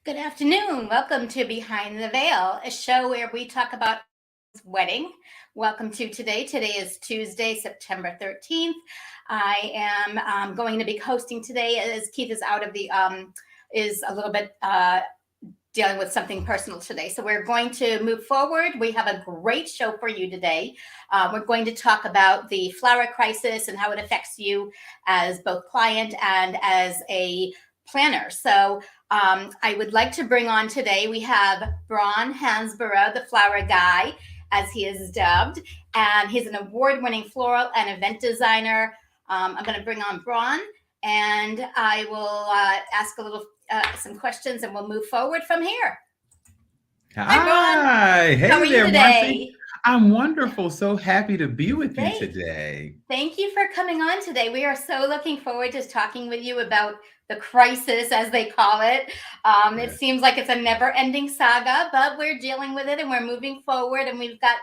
Good afternoon. Welcome to Behind the Veil, a show where we talk about wedding. Welcome to today. Today is Tuesday, September 13th. I am going to be hosting today as Keith is out of the, is a little bit dealing with something personal today. So we're going to move forward. We have a great show for you today. We're going to talk about the flower crisis and how it affects you as both client and as a planner. So I would like to bring on today, we have Braun Hansborough, the flower guy, as he is dubbed, and he's an award-winning floral and event designer. I'm going to bring on Braun, and I will ask a little some questions, and we'll move forward from here. Hi, Braun. Hi, How are hey you there, Marcy. today? I'm wonderful. So happy to be with you Great. today. Thank you for coming on today. We are so looking forward to talking with you about the crisis, as they call it. It Yes. seems like it's a never-ending saga, but we're dealing with it and we're moving forward. And we've got,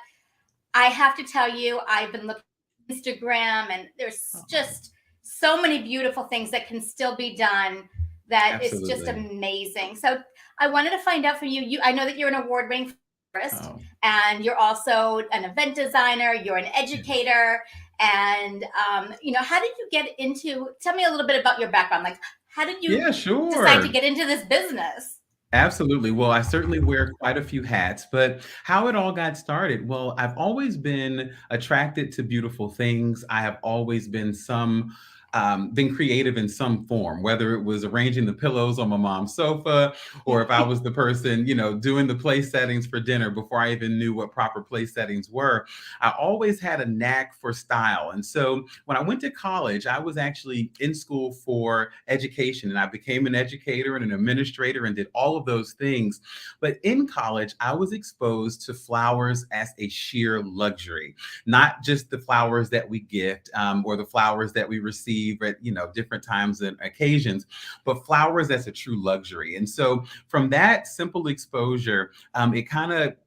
I have to tell you, I've been looking at Instagram and there's Oh, just so many beautiful things that can still be done that it's just absolutely. amazing. So I wanted to find out from you, I know that you're an award-winning florist Oh, and you're also an event designer, you're an yes. educator. And how did you get into, tell me a little bit about your background. Like, how did you Yeah, decide to sure. get into this business? Absolutely. Well, I certainly wear quite a few hats, but how it all got started, well, I've always been attracted to beautiful things. I have always been creative in some form, whether it was arranging the pillows on my mom's sofa, or if I was the person, doing the place settings for dinner before I even knew what proper place settings were. I always had a knack for style. And so when I went to college, I was actually in school for education, and I became an educator and an administrator and did all of those things. But in college, I was exposed to flowers as a sheer luxury, not just the flowers that we gift, or the flowers that we receive at different times and occasions, but flowers as a true luxury. And so from that simple exposure, it kind of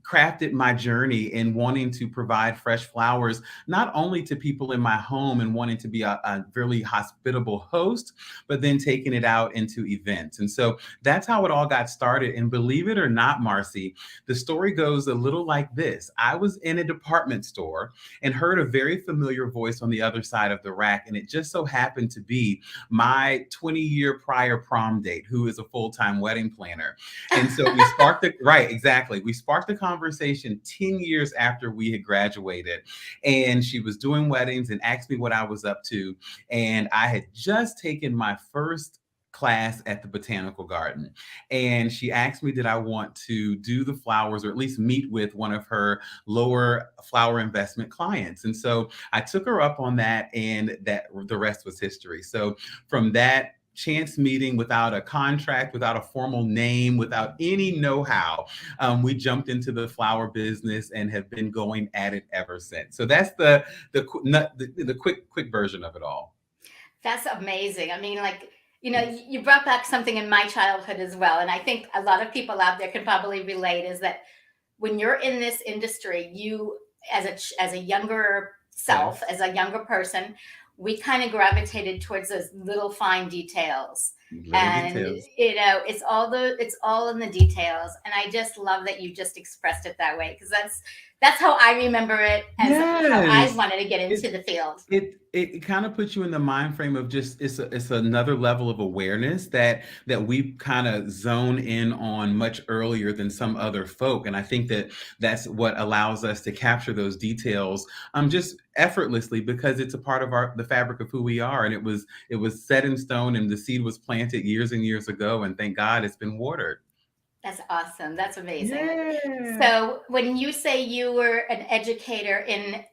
crafted my journey in wanting to provide fresh flowers, not only to people in my home and wanting to be a really hospitable host, but then taking it out into events. And so that's how it all got started. And believe it or not, Marcy, the story goes a little like this. I was in a department store and heard a very familiar voice on the other side of the rack. And it just so happened to be my 20-year prior prom date, who is a full-time wedding planner. And so we sparked the right, exactly. We sparked the conversation 10 years after we had graduated. And she was doing weddings and asked me what I was up to. And I had just taken my first class at the botanical garden, and she asked me did I want to do the flowers or at least meet with one of her lower flower investment clients. And so I took her up on that, and that the rest was history. So from that chance meeting, without a contract, without a formal name, without any know-how, we jumped into the flower business and have been going at it ever since. So that's the quick version of it all. That's amazing. I mean, like, you brought back something in my childhood as well. And I think a lot of people out there can probably relate is that when you're in this industry, you, as a younger self, Yes, as a younger person, we kind of gravitated towards those little fine details. little And details. it's all in the details. And I just love that you just expressed it that way because that's how I remember it as how I Yes. wanted to get It into the field. it kind of puts you in the mind frame of just it's another level of awareness that we kind of zone in on much earlier than some other folk. And I think that that's what allows us to capture those details just effortlessly, because it's a part of the fabric of who we are. And it was set in stone, and the seed was planted years and years ago, and thank God it's been watered. That's awesome. That's amazing. Yeah. So, when you say you were an educator in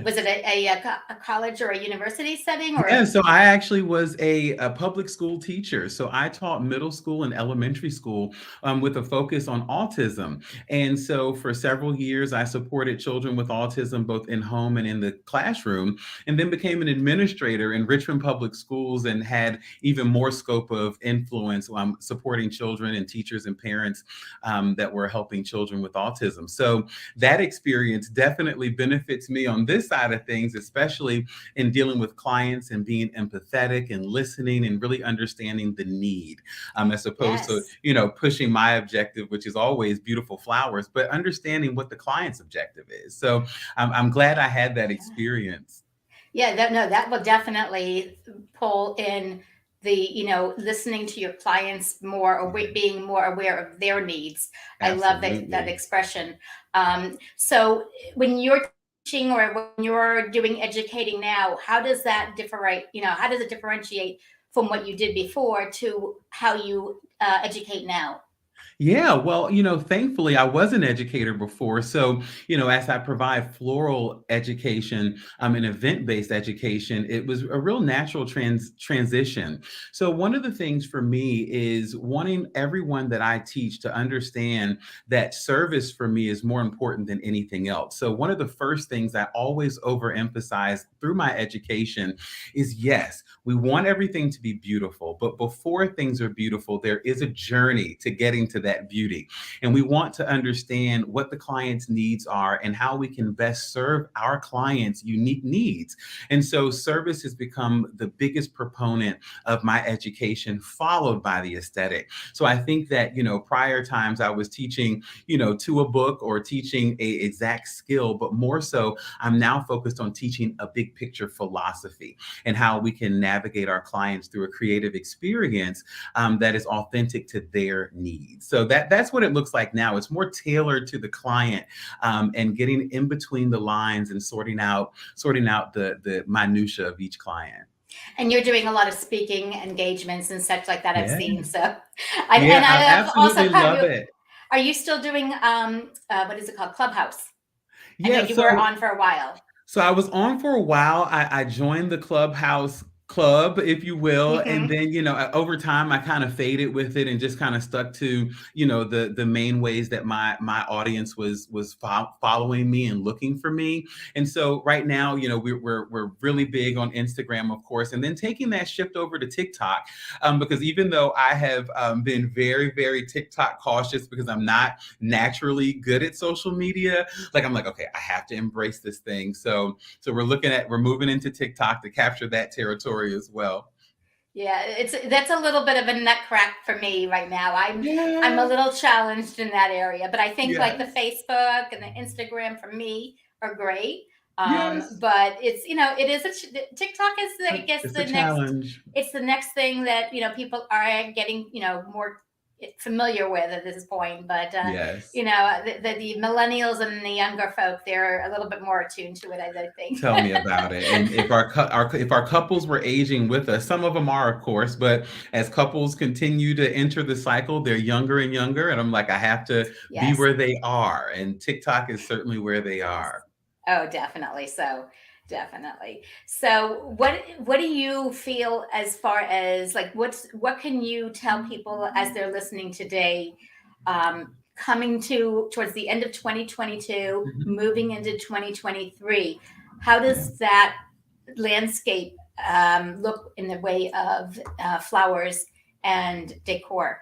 was Yes. it a college or a university setting or Yeah, so I actually was a public school teacher. So I taught middle school and elementary school with a focus on autism. And so for several years, I supported children with autism both in home and in the classroom, and then became an administrator in Richmond Public Schools and had even more scope of influence supporting children and teachers and parents clients that were helping children with autism. So that experience definitely benefits me on this side of things, especially in dealing with clients and being empathetic and listening and really understanding the need, as opposed to, Yes. pushing my objective, which is always beautiful flowers, but understanding what the client's objective is. So I'm glad I had that experience. Yeah, that, no, that will definitely pull in the, listening to your clients more, or Yeah, being more aware of their needs. I love that absolutely. expression. So when you're teaching or when you're doing educating now, how does that differentiate? How does it differentiate from what you did before to how you educate now? Yeah, well, thankfully I was an educator before. So, as I provide floral education, and event-based education, it was a real natural transition. So, one of the things for me is wanting everyone that I teach to understand that service for me is more important than anything else. So, one of the first things I always overemphasize through my education is, yes, we want everything to be beautiful, but before things are beautiful, there is a journey to getting to that beauty. And we want to understand what the client's needs are and how we can best serve our clients' unique needs. And so service has become the biggest proponent of my education, followed by the aesthetic. So I think that, prior times I was teaching, to a book or teaching a exact skill, but more so I'm now focused on teaching a big picture philosophy and how we can navigate our clients through a creative experience that is authentic to their needs. So that's what it looks like now. It's more tailored to the client, and getting in between the lines and sorting out the minutia of each client. And you're doing a lot of speaking engagements and such like that, I've Yeah, seen. So, yeah, and I I have also absolutely caught love you. it. Are you still doing what is it called? Clubhouse. I know Yeah, you were so on for a while. So I was on for a while. I joined the Clubhouse club, if you will, and Hmm. then over time I kind of faded with it and just kind of stuck to the main ways that my audience was following me and looking for me. And so right now, we're really big on Instagram, of course, and then taking that shift over to TikTok, because even though I have been very very TikTok cautious because I'm not naturally good at social media, like I'm like, okay, I have to embrace this thing. So we're moving into TikTok to capture that territory as well. Yeah, that's a little bit of a nut crack for me right now. I'm a Yeah. little challenged in that area, but I think like the Yes. Facebook and the Instagram for me are great. Yes. But it's, it is TikTok is I guess It's a challenge. it's the next thing that people are getting more familiar with at this point. But Yes. the millennials and the younger folk, they're a little bit more attuned to it, I think. Tell me about it. And if our couples were aging with us, some of them are, of course, but as couples continue to enter the cycle, they're younger and younger. And I'm like, I have to be Yes. where they are. And TikTok is certainly where they Yes. are. Oh, definitely. So, definitely. So, what do you feel as far as like what can you tell people as they're listening today, coming to towards the end of 2022, Mhm. moving into 2023? How Yeah. does that landscape look in the way of flowers and decor?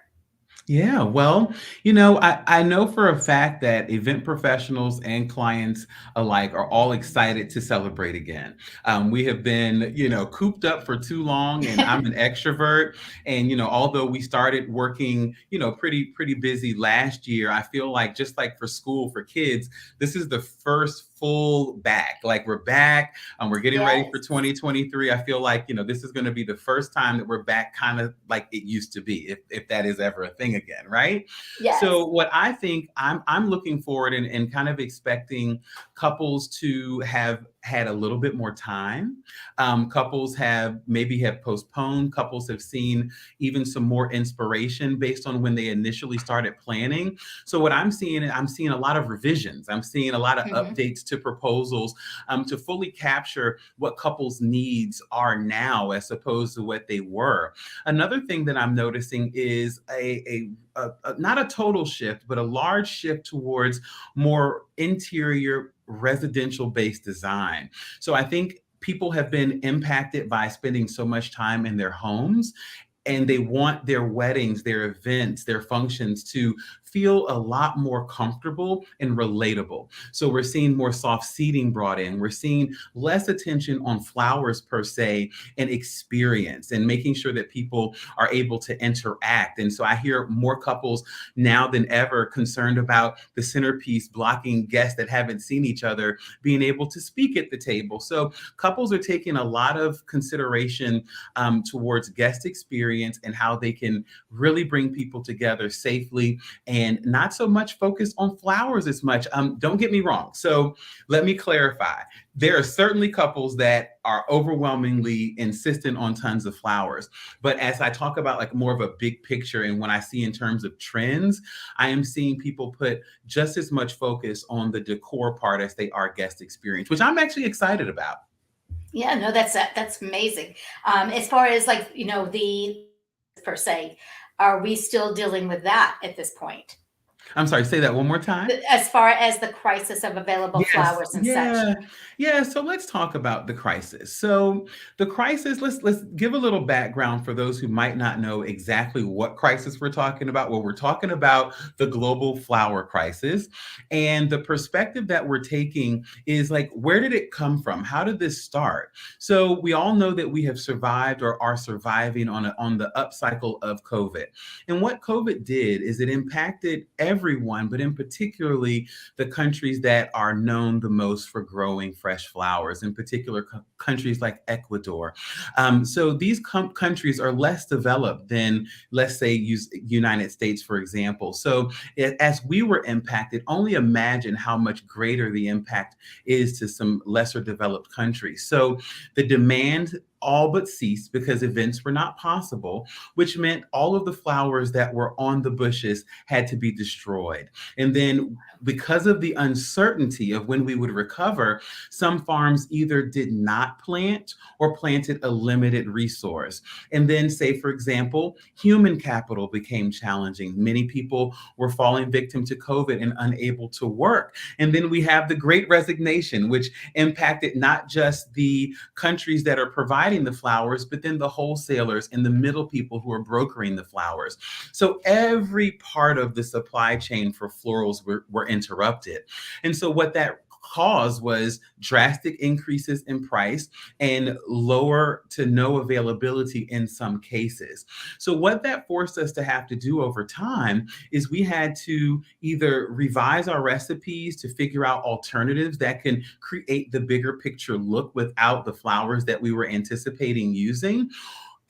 Yeah, well, I know for a fact that event professionals and clients alike are all excited to celebrate again. We have been, cooped up for too long, and I'm an extrovert. And although we started working, pretty busy last year, I feel like just like for school for kids, this is the first full back. Like we're back, we're getting ready for Yes. 2023. I feel like this is going to be the first time that we're back, kind of like it used to be, if that is ever a thing again, right? Yes. So what I think I'm looking forward and kind of expecting couples to have had a little bit more time. Couples have postponed. Couples have seen even some more inspiration based on when they initially started planning. So what I'm seeing a lot of revisions. I'm seeing a lot of Hmm. updates to proposals, to fully capture what couples' needs are now as opposed to what they were. Another thing that I'm noticing is not a total shift, but a large shift towards more interior residential based design. So I think people have been impacted by spending so much time in their homes, and they want their weddings, their events, their functions to feel a lot more comfortable and relatable. So we're seeing more soft seating brought in. We're seeing less attention on flowers per se and experience and making sure that people are able to interact. And so I hear more couples now than ever concerned about the centerpiece blocking guests that haven't seen each other being able to speak at the table. So couples are taking a lot of consideration towards guest experience and how they can really bring people together safely and not so much focus on flowers as much. Don't get me wrong. So let me clarify. There are certainly couples that are overwhelmingly insistent on tons of flowers. But as I talk about like more of a big picture and when I see in terms of trends, I am seeing people put just as much focus on the decor part as they are guest experience, which I'm actually excited about. Yeah, no, that's amazing. As far as like, the per se, are we still dealing with that at this point? I'm sorry, say that one more time. As far as the crisis of available Yes, flowers and such. yeah, yeah. So let's talk about the crisis. So the crisis, let's give a little background for those who might not know exactly what crisis we're talking about. Well, we're talking about the global flower crisis. And the perspective that we're taking is like, where did it come from? How did this start? So we all know that we have survived or are surviving on the upcycle of COVID. And what COVID did is it impacted everyone, but in particularly the countries that are known the most for growing fresh flowers, in particular countries like Ecuador. So these countries are less developed than, let's say, United States, for example. So as we were impacted, only imagine how much greater the impact is to some lesser developed countries. So the demand all but ceased because events were not possible, which meant all of the flowers that were on the bushes had to be destroyed. And then because of the uncertainty of when we would recover, some farms either did not plant or planted a limited resource. And then, say, for example, human capital became challenging. Many people were falling victim to COVID and unable to work. And then we have the Great Resignation, which impacted not just the countries that are providing the flowers, but then the wholesalers and the middle people who are brokering the flowers. So every part of the supply chain for florals were interrupted. And so what that caused was drastic increases in price and lower to no availability in some cases. So what that forced us to have to do over time is we had to either revise our recipes to figure out alternatives that can create the bigger picture look without the flowers that we were anticipating using.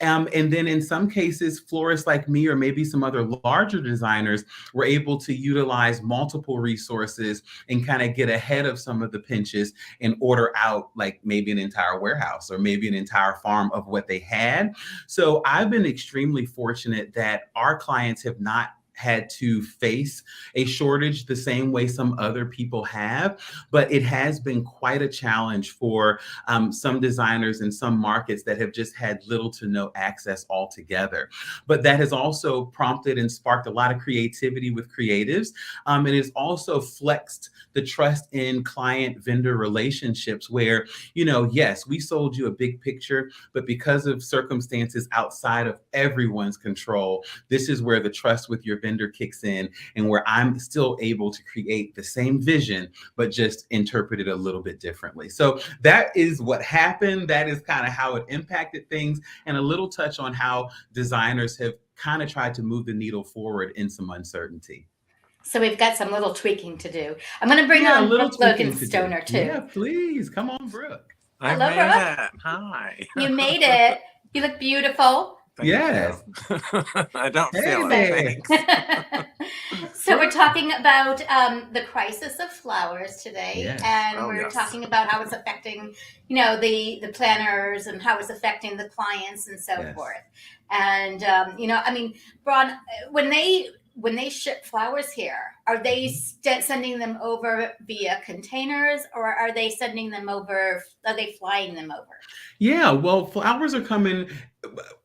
And then in some cases, florists like me or maybe some other larger designers were able to utilize multiple resources and kind of get ahead of some of the pinches and order out like maybe an entire warehouse or maybe an entire farm of what they had. So I've been extremely fortunate that our clients have not had to face a shortage the same way some other people have, but it has been quite a challenge for some designers in some markets that have just had little to no access altogether. But that has also prompted and sparked a lot of creativity with creatives. And it's also flexed the trust in client vendor relationships where, yes, we sold you a big picture, but because of circumstances outside of everyone's control, this is where the trust with your vendor kicks in and where I'm still able to create the same vision, but just interpret it a little bit differently. So that is what happened. That is kind of how it impacted things, and a little touch on how designers have kind of tried to move the needle forward in some uncertainty. So we've got some little tweaking to do. I'm going to bring Yeah, a on little Brooke tweaking to do. Loganstoner too. Yeah, please. Come on, Brooke. I Hello, made Brooke. it. Hi. You made it. You look beautiful. Thank Yes. you. I don't Hey feel there. it. Thanks. So we're talking about the crisis of flowers today, Yes. and Oh, we're yes. talking about how it's affecting, the planners and how it's affecting the clients and so Yes. forth. And Braun, when they ship flowers here, are they sending them over via containers, or are they sending them over? Are they flying them over? Yeah, well, flowers are coming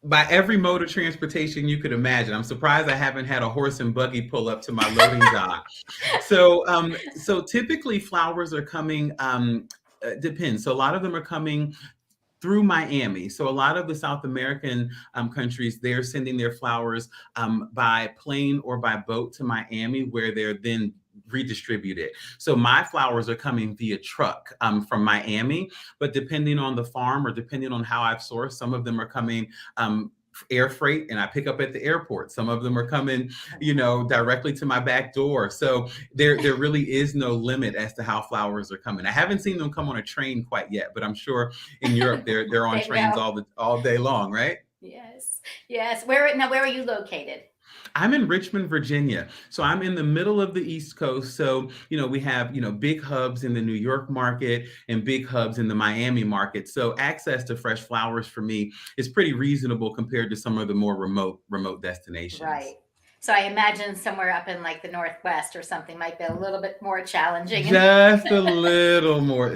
by every mode of transportation you could imagine. I'm surprised I haven't had a horse and buggy pull up to my loading dock. So typically flowers are coming. Depends. So a lot of them are coming through Miami. So a lot of the South American countries, they're sending their flowers by plane or by boat to Miami, where they're then redistributed. So my flowers are coming via truck from Miami, but depending on the farm or depending on how I've sourced, some of them are coming air freight and I pick up at the airport. Some of them are coming, directly to my back door. So there really is no limit as to how flowers are coming. I haven't seen them come on a train quite yet, but I'm sure in Europe they're on trains all day long, right? Yes. Where are you located? I'm in Richmond, Virginia. So I'm in the middle of the East Coast. So, we have, big hubs in the New York market and big hubs in the Miami market. So access to fresh flowers for me is pretty reasonable compared to some of the more remote destinations. Right. So I imagine somewhere up in like the Northwest or something might be a little bit more challenging. Just a little more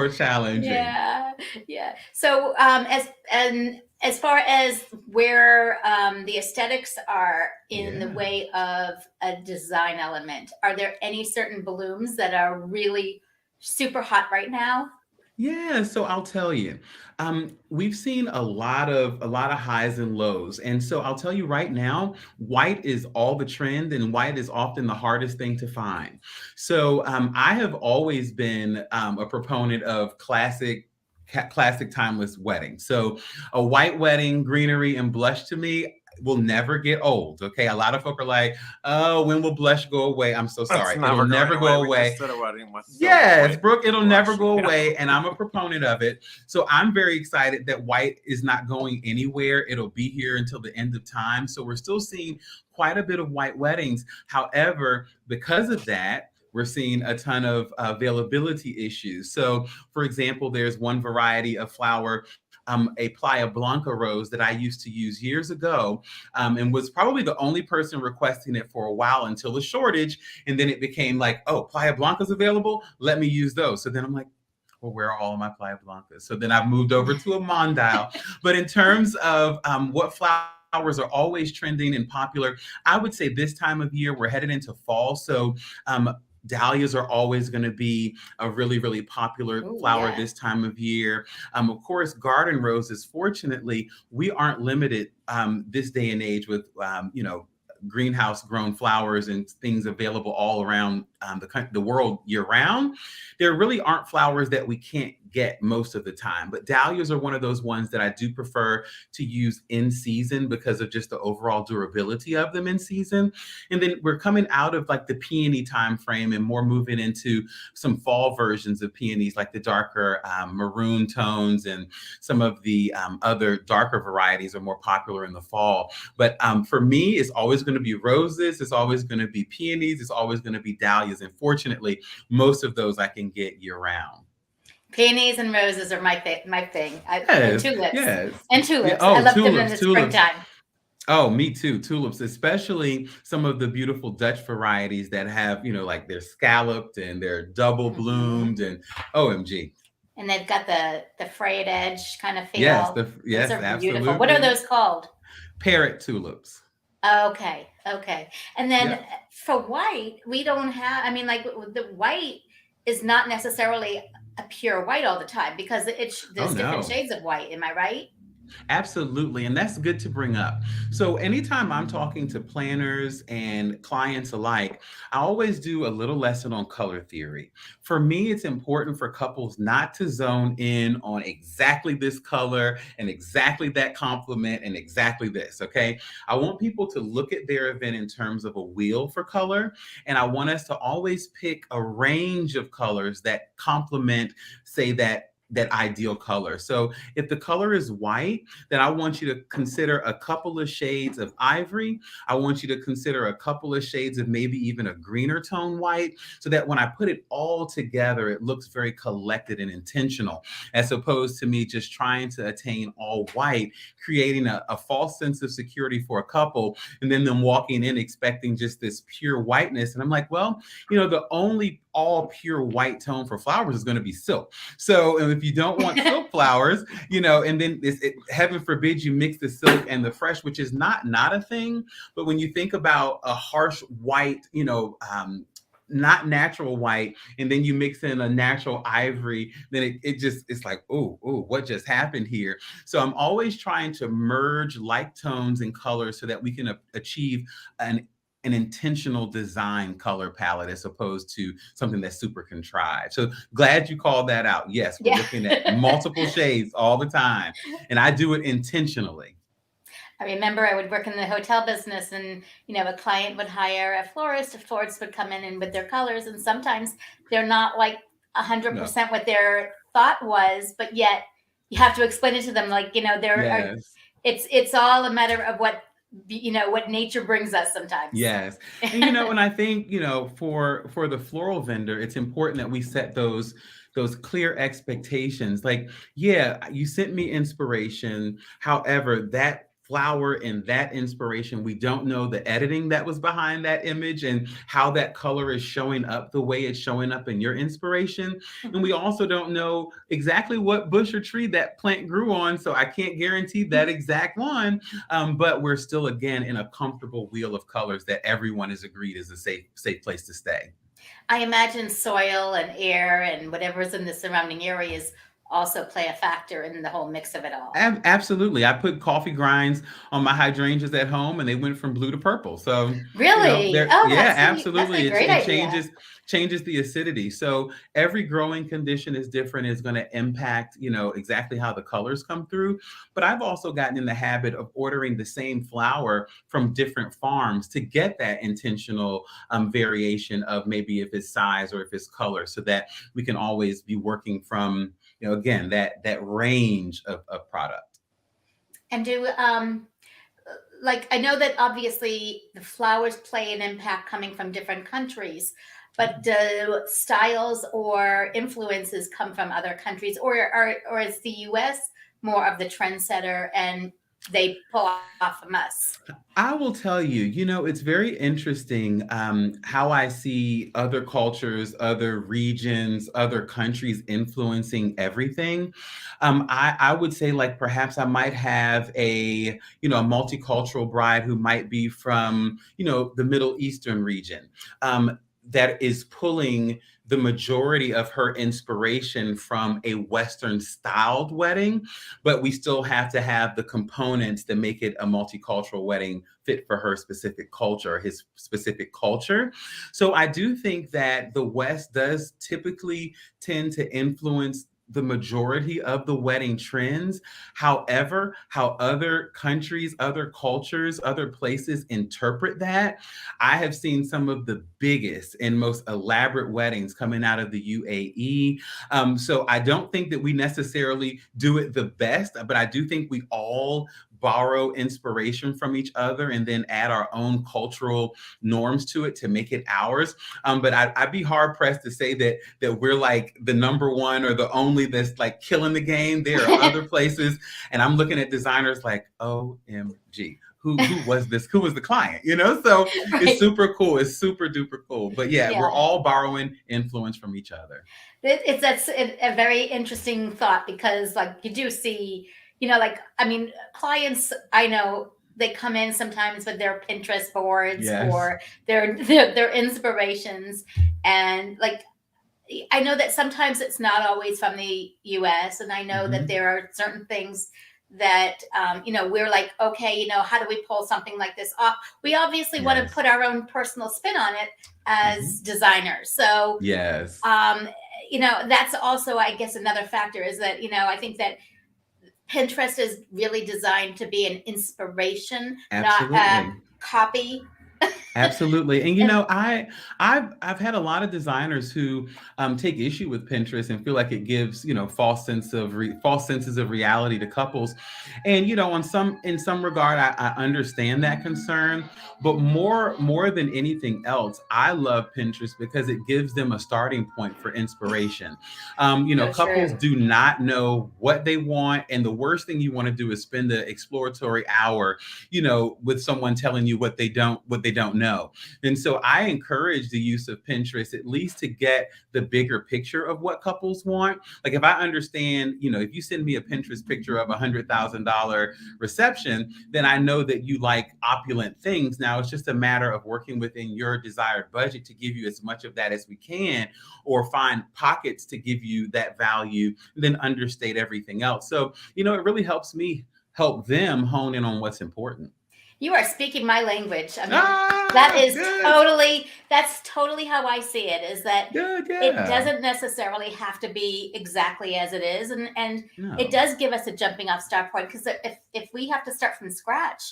challenging. Yeah. So as far as where the aesthetics are in the way of a design element, are there any certain blooms that are really super hot right now? Yeah, so I'll tell you, we've seen a lot of highs and lows, and so I'll tell you right now, white is all the trend, and white is often the hardest thing to find. So I have always been a proponent of classic timeless wedding. So a white wedding, greenery, and blush to me will never get old. Okay. A lot of folk are like, oh, when will blush go away? I'm so sorry. It'll never go away. Yes, Brooke, it'll never go away. And I'm a proponent of it. So I'm very excited that white is not going anywhere. It'll be here until the end of time. So we're still seeing quite a bit of white weddings. However, because of that, we're seeing a ton of availability issues. So, for example, there's one variety of flower, a Playa Blanca rose that I used to use years ago, and was probably the only person requesting it for a while until the shortage. And then it became like, oh, Playa Blanca's available. Let me use those. So then I'm like, well, where are all of my Playa Blancas? So then I've moved over to a Mondale. But in terms of what flowers are always trending and popular, I would say this time of year, we're headed into fall. So dahlias are always going to be a really, really popular flower this time of year. Of course, garden roses, fortunately, we aren't limited this day and age with, greenhouse grown flowers and things available all around the world year round. There really aren't flowers that we can't get most of the time, but dahlias are one of those ones that I do prefer to use in season because of just the overall durability of them in season. And then we're coming out of like the peony time frame and more moving into some fall versions of peonies, like the darker maroon tones, and some of the other darker varieties are more popular in the fall. But for me, it's always going to be roses, it's always going to be peonies, it's always going to be dahlias. And fortunately, most of those I can get year round. Peonies and roses are my thing. Yes, And tulips. yes. And tulips. Yeah, oh, I love tulips, them in the tulips. springtime. Oh, me too. Tulips, especially some of the beautiful Dutch varieties that have, like they're scalloped and they're double bloomed and OMG. And they've got the frayed edge kind of feel. Yes, Those are absolutely. beautiful. What are those called? Parrot tulips. Okay. And then for white, we don't have, the white is not necessarily a pure white all the time because there's different shades of white. Am I right? Absolutely. And that's good to bring up. So anytime I'm talking to planners and clients alike, I always do a little lesson on color theory. For me, it's important for couples not to zone in on exactly this color and exactly that complement and exactly this. Okay. I want people to look at their event in terms of a wheel for color. And I want us to always pick a range of colors that complement, say, that ideal color. So if the color is white, then I want you to consider a couple of shades of ivory. I want you to consider a couple of shades of maybe even a greener tone white, so that when I put it all together, it looks very collected and intentional, as opposed to me just trying to attain all white, creating a false sense of security for a couple, and then them walking in expecting just this pure whiteness. And I'm like, well, the only all pure white tone for flowers is going to be silk. So if you don't want silk flowers, and then heaven forbid you mix the silk and the fresh, which is not a thing. But when you think about a harsh white, not natural white, and then you mix in a natural ivory, then it's like, oh, what just happened here? So I'm always trying to merge like tones and colors so that we can achieve an intentional design color palette as opposed to something that's super contrived. So glad you called that out. Yes, we're Yeah. looking at multiple shades all the time, and I do it intentionally. I remember I would work in the hotel business, and a client would hire a florist. A florist would come in and with their colors, and sometimes they're not like No. 100% what their thought was, but yet you have to explain it to them, like Yes. it's all a matter of what what nature brings us sometimes. Yes. And and I think, for the floral vendor, it's important that we set those clear expectations. Like, yeah, you sent me inspiration. However, that flower and that inspiration, we don't know the editing that was behind that image and how that color is showing up the way it's showing up in your inspiration. And we also don't know exactly what bush or tree that plant grew on. So I can't guarantee that exact one. But we're still, again, in a comfortable wheel of colors that everyone has agreed is a safe place to stay. I imagine soil and air and whatever's in the surrounding areas also play a factor in the whole mix of it all. Absolutely. I put coffee grinds on my hydrangeas at home, and they went from blue to purple. So, Really? they're, Oh, yeah, that's absolutely. a great It idea. changes the acidity. So every growing condition is different. Is going to impact, exactly how the colors come through. But I've also gotten in the habit of ordering the same flower from different farms to get that intentional variation of maybe if it's size or if it's color, so that we can always be working from, again, that range of product. And I know that obviously the flowers play an impact coming from different countries, but do styles or influences come from other countries, or is the US more of the trendsetter and they pull off from us? I will tell you, it's very interesting how I see other cultures, other regions, other countries influencing everything. I would say, like, perhaps I might have a multicultural bride who might be from, the Middle Eastern region. That is pulling the majority of her inspiration from a Western styled wedding, but we still have to have the components that make it a multicultural wedding fit for her specific culture, his specific culture. So I do think that the West does typically tend to influence the majority of the wedding trends. However, how other countries, other cultures, other places interpret that, I have seen some of the biggest and most elaborate weddings coming out of the UAE. So I don't think that we necessarily do it the best, but I do think we all borrow inspiration from each other and then add our own cultural norms to it to make it ours. But I'd be hard pressed to say that we're like the number one or the only that's like killing the game. There are other places, and I'm looking at designers like, OMG. Who was this? Who was the client? So Right. It's super cool. It's super duper cool. But yeah, Yeah. we're all borrowing influence from each other. That's a very interesting thought, because like you do see, clients I know, they come in sometimes with their Pinterest boards Yes. or their inspirations, and like I know that sometimes it's not always from the US, and I know that Mhm. there are certain things that we're like, okay, how do we pull something like this off? We obviously want to Yes. put our own personal spin on it as Mhm. designers. So Yes. that's also, I guess, another factor is that I think that Pinterest is really designed to be an inspiration, not a Absolutely. copy. Absolutely. And And I've had a lot of designers who take issue with Pinterest and feel like it gives, false senses of reality to couples. And in some regard, I understand that concern, but more than anything else, I love Pinterest because it gives them a starting point for inspiration. so Couples true. do not know what they want, and the worst thing you want to do is spend the exploratory hour, with someone telling you what they don't know. And so I encourage the use of Pinterest, at least to get the bigger picture of what couples want. Like if I understand, if you send me a Pinterest picture of $100,000 reception, then I know that you like opulent things. Now it's just a matter of working within your desired budget to give you as much of that as we can, or find pockets to give you that value, and then understate everything else. So, it really helps me help them hone in on what's important. You are speaking my language. I mean, that's totally how I see it, is that Good, yeah. it doesn't necessarily have to be exactly as it is. And No. it does give us a jumping off start point, because if we have to start from scratch,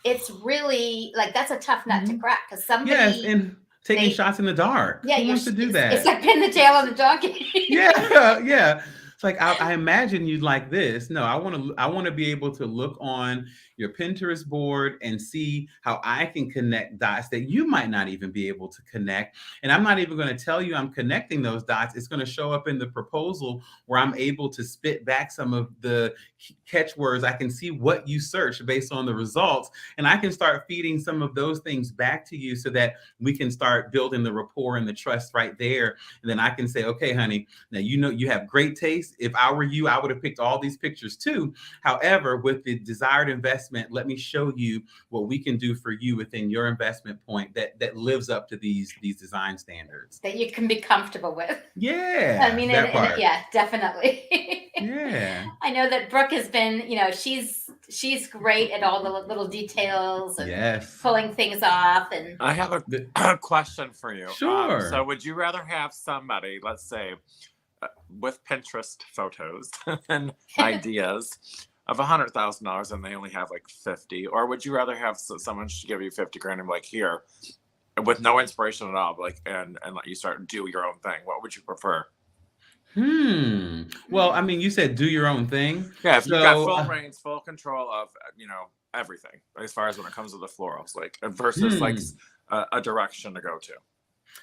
it's really like, that's a tough nut to crack, because somebody. Yes, and taking shots in the dark. Yeah, Who wants to do that? It's like pin the tail on the donkey. Yeah. It's like, I imagine you'd like this. No, I want to be able to look on your Pinterest board and see how I can connect dots that you might not even be able to connect. And I'm not even going to tell you I'm connecting those dots. It's going to show up in the proposal, where I'm able to spit back some of the catchwords. I can see what you searched based on the results, and I can start feeding some of those things back to you, so that we can start building the rapport and the trust right there. And then I can say, okay, honey, now you have great taste. If I were you, I would have picked all these pictures too. However, with the desired investment, let me show you what we can do for you within your investment point that lives up to these design standards that you can be comfortable with. Yeah. I mean, yeah, definitely. Yeah. I know that Brooke has been, she's great at all the little details and pulling things off. And I have a question for you. Sure. So would you rather have somebody, let's say, with Pinterest photos and ideas of $100,000, and they only have like 50, or would you rather have someone give you 50 grand and be like, here, with no inspiration at all, like, and let you start do your own thing? What would you prefer? Well, I mean, you said do your own thing. Yeah, if you've got full reins, full control of, everything, as far as when it comes to the florals, like, versus like a direction to go to.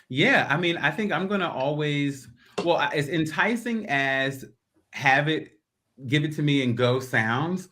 Yeah, I mean, I think I'm going to always, as enticing as give it to me and go sounds,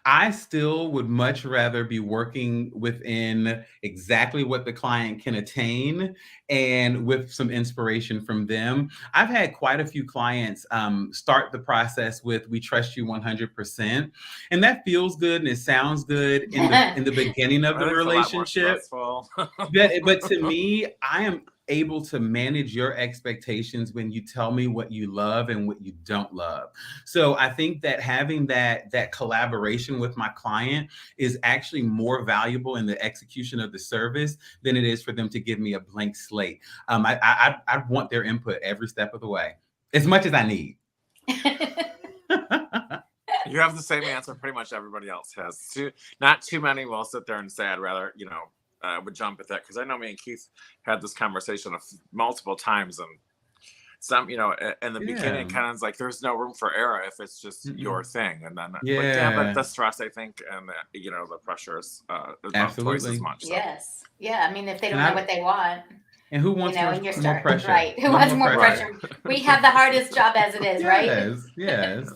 I still would much rather be working within exactly what the client can attain, and with some inspiration from them. I've had quite a few clients start the process with, we trust you 100%. And that feels good and it sounds good in the beginning of the relationship. But to me, I am able to manage your expectations when you tell me what you love and what you don't love. So I think that having that collaboration with my client is actually more valuable in the execution of the service than it is for them to give me a blank slate. I want their input every step of the way, as much as I need. You have the same answer pretty much everybody else has. Not too many will sit there and say, I'd rather, would jump at that, because I know me and Keith had this conversation multiple times, and some, in the beginning, kind of like there's no room for error if it's just your thing, and then but the stress, I think, and the pressure is about twice as much. So. Yes, yeah. I mean, if they don't know what they want, and who wants more pressure? Right? Who wants more pressure? We have the hardest job as it is, right? Yes.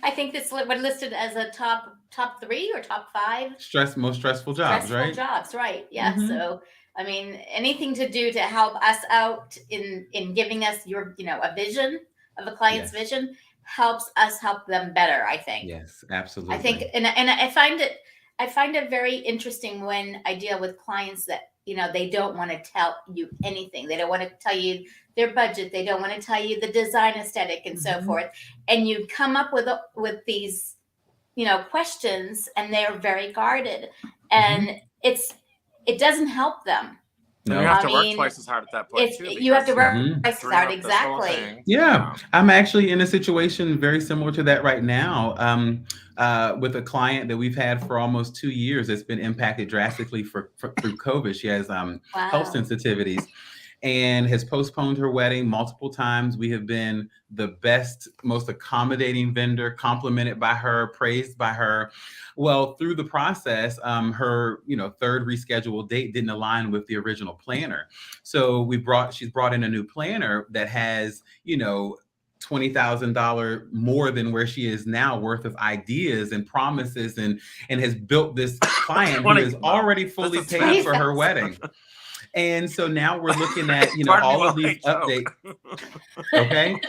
I think this was listed as a top 3 or top 5 most stressful jobs, right? Jobs, right? Yeah. So, I mean, anything to do to help us out in giving us a vision of a client's vision helps us help them better, I think. Yes, absolutely. I think, and I find it very interesting when I deal with clients that they don't want to tell you anything. They don't want to tell you their budget. They don't want to tell you the design aesthetic and so forth. And you come up with these, questions, and they're very guarded, and it doesn't help them. No. You have to work twice as hard at that point too. You have to work twice as hard, exactly. Yeah, I'm actually in a situation very similar to that right now, with a client that we've had for almost 2 years that's been impacted drastically through COVID. She has health sensitivities and has postponed her wedding multiple times. We have been the best, most accommodating vendor, complimented by her, praised by her. Well, through the process, her third rescheduled date didn't align with the original planner. So she's brought in a new planner that has $20,000 more than where she is now worth of ideas and promises, and has built this client who is already fully This is paid for her fast. wedding. And so now we're looking at, Pardon me all while of these I joke. updates. Okay.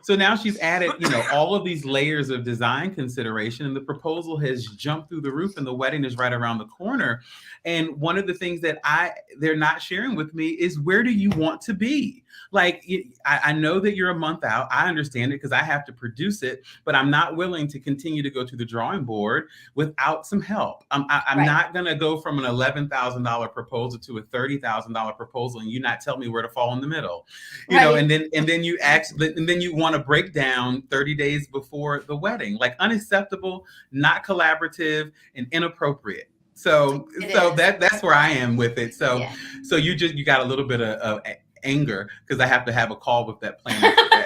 So now she's added, all of these layers of design consideration, and the proposal has jumped through the roof, and the wedding is right around the corner. And one of the things that they're not sharing with me is, where do you want to be? Like, I know that you're a month out. I understand it because I have to produce it, but I'm not willing to continue to go to the drawing board without some help. I'm Right. not going to go from an $11,000 proposal to a $30,000 proposal and you not tell me where to fall in the middle, Right. and then you want to break down 30 days before the wedding. Like, unacceptable, not collaborative, and inappropriate. So It so is. that's where I am with it. So Yeah. so you got a little bit of anger because I have to have a call with that planner today.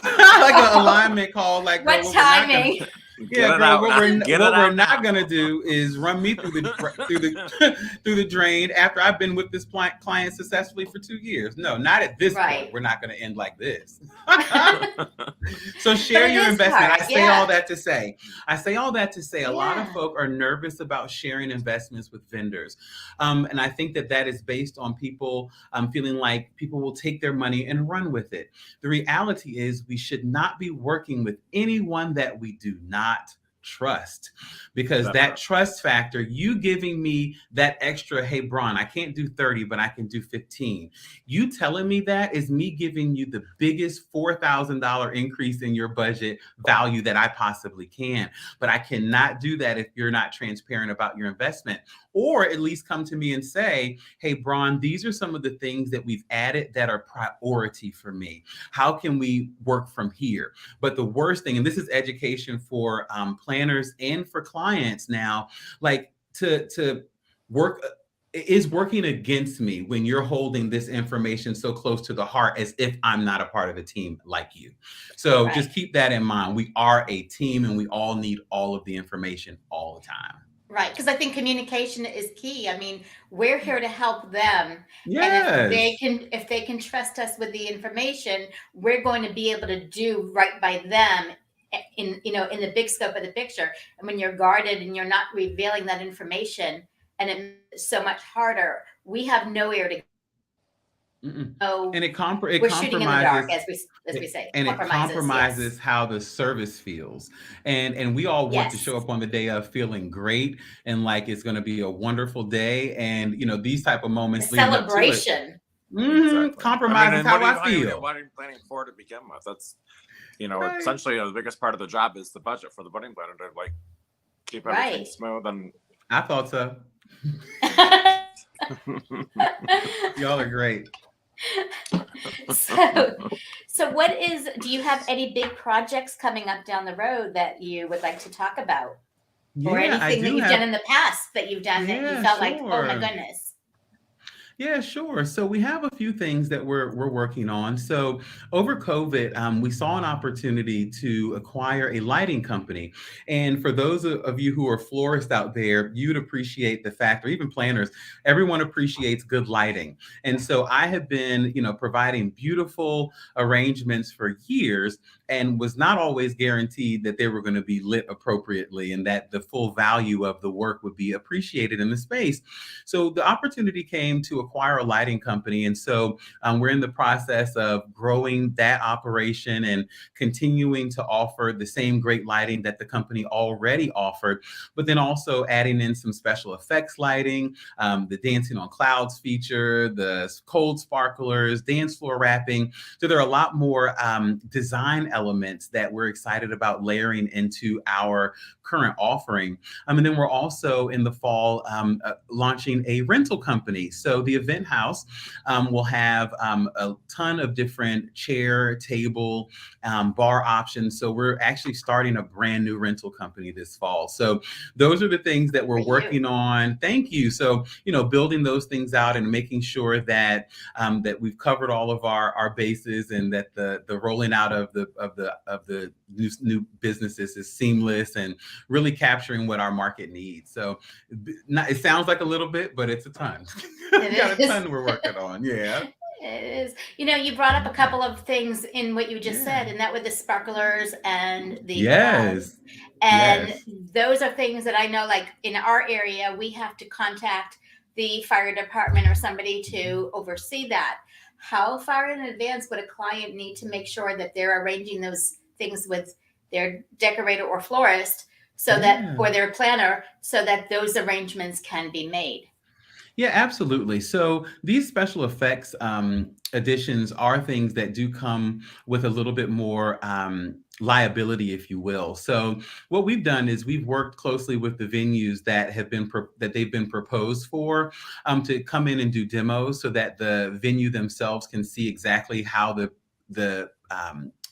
Like an alignment call, like, What girl, we're not gonna- timing? Yeah, girl, what we're not not gonna do is run me through the drain after I've been with this client successfully for 2 years. No, not at this Right. point. We're not gonna end like this. So share But it your is investment. hard, I say yeah. all that to say a lot of Yeah. folk are nervous about sharing investments with vendors. And I think that is based on people feeling like people will take their money and run with it. The reality is, we should not be working with anyone that we do not trust, because that trust factor, you giving me that extra, hey, Bron, I can't do 30, but I can do 15. You telling me that is me giving you the biggest $4,000 increase in your budget value that I possibly can. But I cannot do that if you're not transparent about your investment, or at least come to me and say, hey, Bron, these are some of the things that we've added that are priority for me. How can we work from here? But the worst thing, and this is education for planners and for clients now, like, to work is working against me when you're holding this information so close to the heart, as if I'm not a part of a team like you. So Right. just keep that in mind. We are a team, and we all need all of the information all the time. Right, because I think communication is key. I mean, we're here to help them. Yes. And if they can trust us with the information, we're going to be able to do right by them in the big scope of the picture. And when you're guarded and you're not revealing that information, and it's so much harder, we have nowhere to go. And it We're shooting in the dark, as we say. And it compromises yes. how the service feels. And we all want to Yes. show up on the day of feeling great and like it's going to be a wonderful day. And these type of The moments leading up to it, celebration. compromises how I What feel. are you planning for to begin with? That's Right. essentially the biggest part of the job is the budget for the wedding planner to keep everything Right. smooth. And I thought so. Y'all are great. So do you have any big projects coming up down the road that you would like to talk about? Or Yeah, I anything that do you've have. done in the past that you've done that you Yeah, felt like, oh my sure. goodness. Yeah, sure. So we have a few things that we're working on. So over COVID, we saw an opportunity to acquire a lighting company. And for those of you who are florists out there, you'd appreciate the fact, or even planners, everyone appreciates good lighting. And so I have been, providing beautiful arrangements for years, and was not always guaranteed that they were going to be lit appropriately and that the full value of the work would be appreciated in the space. So the opportunity came to acquire a lighting company. And so we're in the process of growing that operation and continuing to offer the same great lighting that the company already offered, but then also adding in some special effects lighting, the Dancing on Clouds feature, the cold sparklers, dance floor wrapping. So there are a lot more design elements that we're excited about layering into our current offering. And then we're also in the fall launching a rental company. So the event house will have a ton of different chair, table, bar options. So we're actually starting a brand new rental company this fall. So those are the things that we're working on. Thank you. So, building those things out and making sure that that we've covered all of our bases, and that the rolling out of the new businesses is seamless and really capturing what our market needs. So it sounds like a little bit, but it's a ton. We got a ton we're working on. Yeah. It is. You brought up a couple of things in what you just said, Yeah. and that were the sparklers and the clouds. Yes. And Yes. those are things that I know, like in our area, we have to contact the fire department or somebody to oversee that. How far in advance would a client need to make sure that they're arranging those things with their decorator or florist so that, Yeah. or their planner, so that those arrangements can be made? Yeah, absolutely. So these special effects additions are things that do come with a little bit more liability, if you will. So what we've done is we've worked closely with the venues that have been that they've been proposed for to come in and do demos, so that the venue themselves can see exactly how the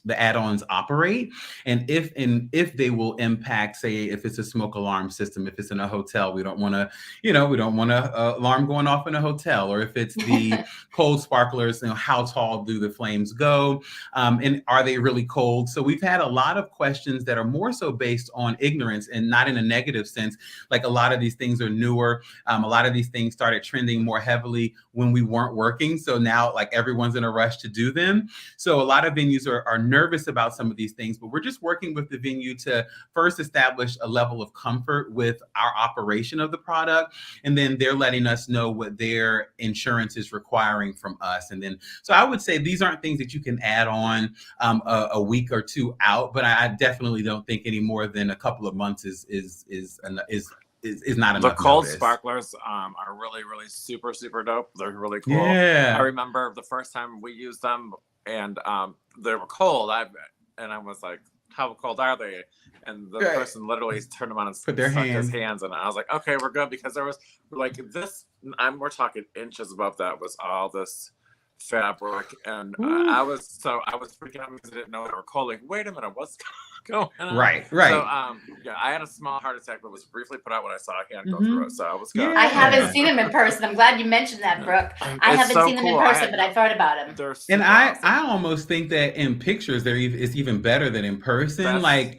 the add-ons operate, and if they will impact, say, if it's a smoke alarm system. If it's in a hotel, we don't want to, we don't want a alarm going off in a hotel. Or if it's the cold sparklers, how tall do the flames go, and are they really cold? So we've had a lot of questions that are more so based on ignorance, and not in a negative sense. Like, a lot of these things are newer. A lot of these things started trending more heavily when we weren't working, so now, like, everyone's in a rush to do them. So a lot of venues are nervous about some of these things, but we're just working with the venue to first establish a level of comfort with our operation of the product, and then they're letting us know what their insurance is requiring from us. And then, so I would say these aren't things that you can add on a week or two out, but I definitely don't think any more than a couple of months is not enough. The cold notice. sparklers are really, really super, super dope. They're really cool. Yeah. I remember the first time we used them, and they were cold. I was like, how cold are they? And the person literally turned them on and Put their stuck hands. his hands, and I was like, okay, we're good, because there was like this. We're talking inches above that was all this fabric, and I was freaking out because I didn't know they were cold. Like, wait a minute, what's going on? Right. So yeah, I had a small heart attack, but was briefly put out when I saw a hand go through it. So I was good. Yeah. I haven't seen them in person. I'm glad you mentioned that, Brooke. I It's haven't so seen them in cool. person, but I've heard about them. They're And super I awesome. almost think that in pictures it's even better than in person. That's- Like,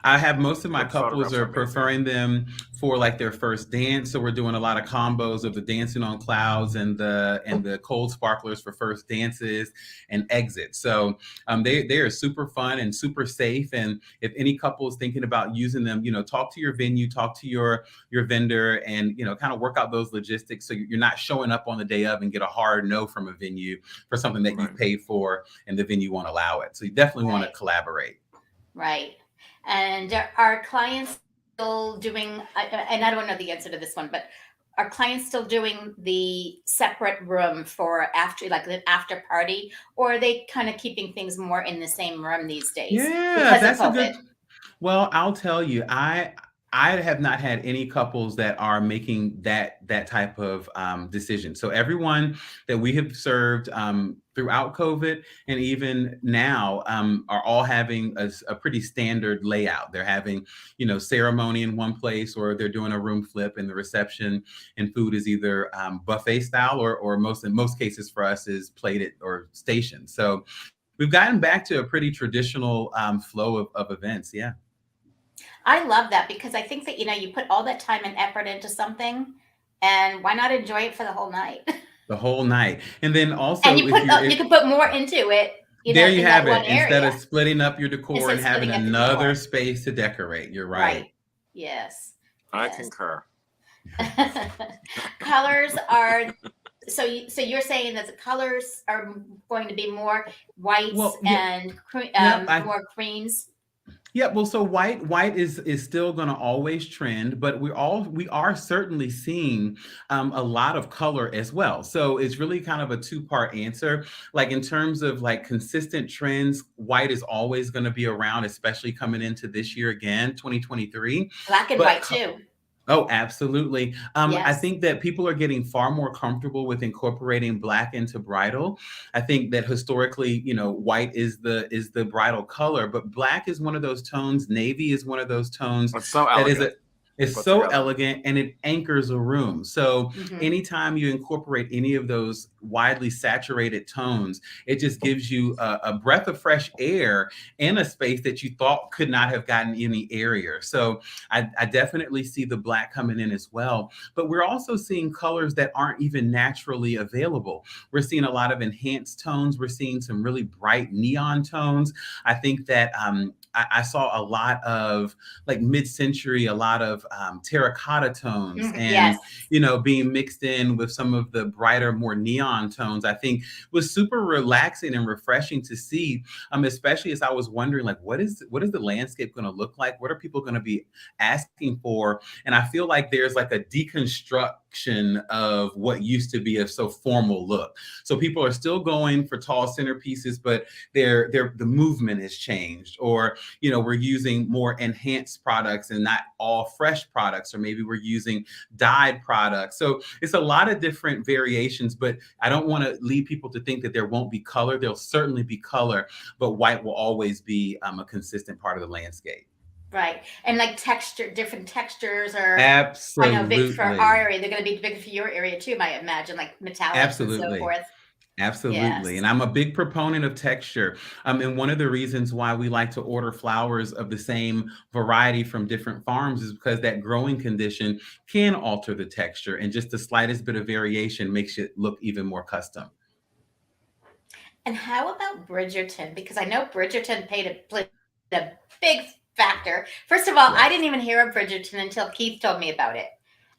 I have most of my The couples photographs are are amazing. preferring them for like their first dance. So we're doing a lot of combos of the dancing on clouds and the cold sparklers for first dances and exits. So they are super fun and super safe. And if any couple is thinking about using them, talk to your venue, talk to your vendor, and kind of work out those logistics, so you're not showing up on the day of and get a hard no from a venue for something that you've paid for and the venue won't allow it. So you definitely want to collaborate. Right. And are clients still doing, and I don't know the answer to this one, but are clients still doing the separate room for after, like the after party, or are they kind of keeping things more in the same room these days? Yeah, because that's of a COVID. good. Well, I'll tell you, I have not had any couples that are making that type of decision. So everyone that we have served throughout COVID and even now are all having a pretty standard layout. They're having, ceremony in one place, or they're doing a room flip, and the reception and food is either buffet style, or in most cases for us is plated or stationed. So we've gotten back to a pretty traditional flow of events. Yeah. I love that, because I think that, you put all that time and effort into something, and why not enjoy it for the whole night? The whole night. And then also, And you can put more into it, there you in have that one it. Instead area. of splitting up your decor Instead and of having splitting up the another decor. space to decorate. You're Right. right. Yes. I Yes. concur. Colors are, so you're saying that the colors are going to be more whites Well, yeah. and more creams. Yeah, well, so white is still going to always trend, but we are certainly seeing a lot of color as well. So it's really kind of a two-part answer. Like, in terms of like consistent trends, white is always going to be around, especially coming into this year again, 2023. Black and But white too. Oh, absolutely. I Yes. think that people are getting far more comfortable with incorporating black into bridal. I think that historically, white is the bridal color, but black is one of those tones. Navy is one of those tones It's so that is elegant. It's put so together. elegant and it anchors a room. So Mhm. anytime you incorporate any of those widely saturated tones, it just gives you a breath of fresh air in a space that you thought could not have gotten any airier. So I definitely see the black coming in as well. But we're also seeing colors that aren't even naturally available. We're seeing a lot of enhanced tones. We're seeing some really bright neon tones. I think that I saw a lot of like mid-century, a lot of terracotta tones, Yes. and being mixed in with some of the brighter, more neon tones. I think was super relaxing and refreshing to see, especially as I was wondering, like, what is the landscape going to look like? What are people going to be asking for? And I feel like there's like a deconstruction of what used to be a so formal look. So people are still going for tall centerpieces, but the movement has changed, or we're using more enhanced products and not all fresh products, or maybe we're using dyed products. So it's a lot of different variations, but I don't want to lead people to think that there won't be color. There'll certainly be color, but white will always be a consistent part of the landscape. Right. And like different textures are, I know, big for our Absolutely. area. They're going to be big for your area too, I imagine, like metallics and so Absolutely. forth. Absolutely. Yes. And I'm a big proponent of texture. And one of the reasons why we like to order flowers of the same variety from different farms is because that growing condition can alter the texture, and just the slightest bit of variation makes it look even more custom. And how about Bridgerton? Because I know Bridgerton played a big factor. First of all, I Yes. didn't even hear of Bridgerton until Keith told me about it.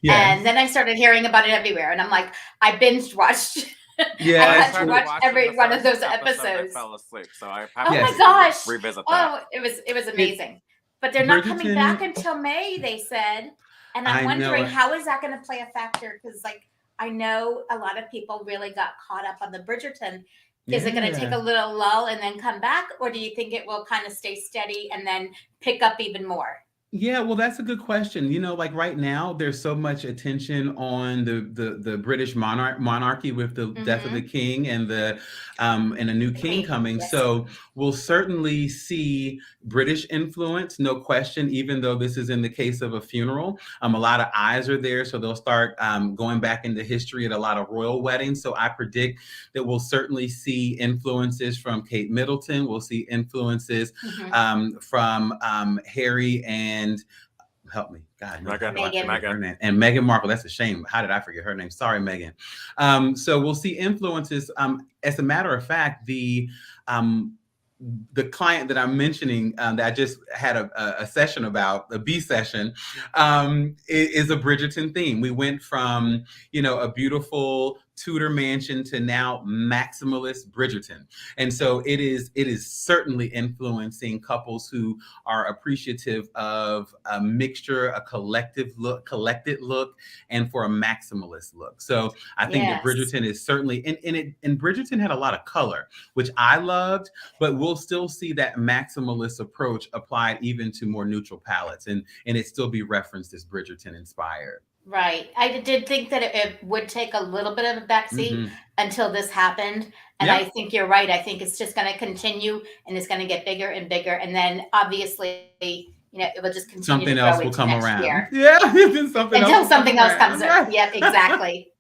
And Yes. then I started hearing about it everywhere. And I'm like, I binge watched. I When I had Yes. to started watch watching the every one of first those episode, I episodes. fell asleep. So I Oh probably my Yes. need to gosh. revisit that. Oh, it was It amazing. But they're not coming back Bridgerton, until May, they said. And I'm I know, wondering, right? how is that going to play a factor? Because like I know a lot of people really got caught up on the Bridgerton. Is it going to take Yeah. a little lull and then come back, or do you think it will kind of stay steady and then pick up even more? Yeah, well, that's a good question. Like right now, there's so much attention on the British monarchy with the death of the Mm-hmm. king and a new The king Queen, coming. yes. So we'll certainly see British influence, no question. Even though this is in the case of a funeral, a lot of eyes are there, so they'll start going back into history at a lot of royal weddings. So I predict that we'll certainly see influences from Kate Middleton. We'll see influences Mm-hmm. from Harry and help me, God, no, how Megan, do I forget her Megan. name? And Meghan Markle. That's a shame. How did I forget her name? Sorry, Megan. So we'll see influences. As a matter of fact, um, the client that I'm mentioning that I just had a session about, a B session, is a Bridgerton theme. We went from, a beautiful Tudor mansion to now maximalist Bridgerton. And so it is certainly influencing couples who are appreciative of a mixture, a collected look, and for a maximalist look. So I think that Yes. Bridgerton is certainly, and Bridgerton had a lot of color, which I loved, but we'll still see that maximalist approach applied even to more neutral palettes, and it still be referenced as Bridgerton inspired. Right. I did think that it would take a little bit of a backseat Hmm. until this happened. And I Yep. think you're right. I think it's just going to continue and it's going to get bigger and bigger. And then obviously, it will just continue to Something grow else will into come next around. year Yeah, then something else until will come something else comes around. up. Yes. Yep, exactly.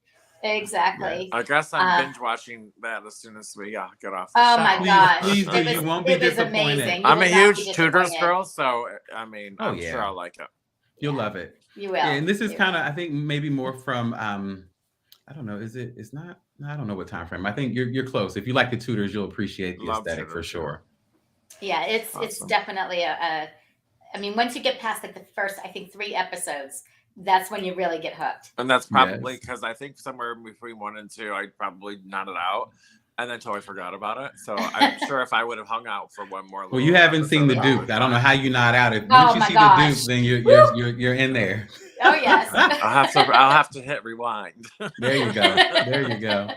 Yes. Exactly. I guess I'm Uh, binge watching that as soon as we get off the oh my show. Please, gosh. please do. It You was won't be it was disappointed. amazing. You I'm a will not be huge Tudors disappointed. girl, so I mean, Oh I'm sure yeah. I'll like it. You'll Yeah, love it. you Yeah, will. and this is You kind of, will. I think, maybe more from I don't know, it's not, no, I don't know what time frame. I think you're close. If you like the Tudors, you'll appreciate the Love aesthetic for Tudors, yeah. sure. Yeah, it's Awesome. definitely I mean, once you get past like the first, I think 3 episodes, that's when you really get hooked. And that's probably Yes. because I think somewhere between 1 and 2, I probably nodded out and then totally forgot about it. So I'm sure if I would have hung out for one more Well, you little haven't seen episode, the it would have Yeah. Duke. been I don't know fine. how you nod out. If once Oh you my see the Duke, gosh. then you're Woo! you're you're in there. Oh yes. I'll have to hit rewind. There you go. There you go.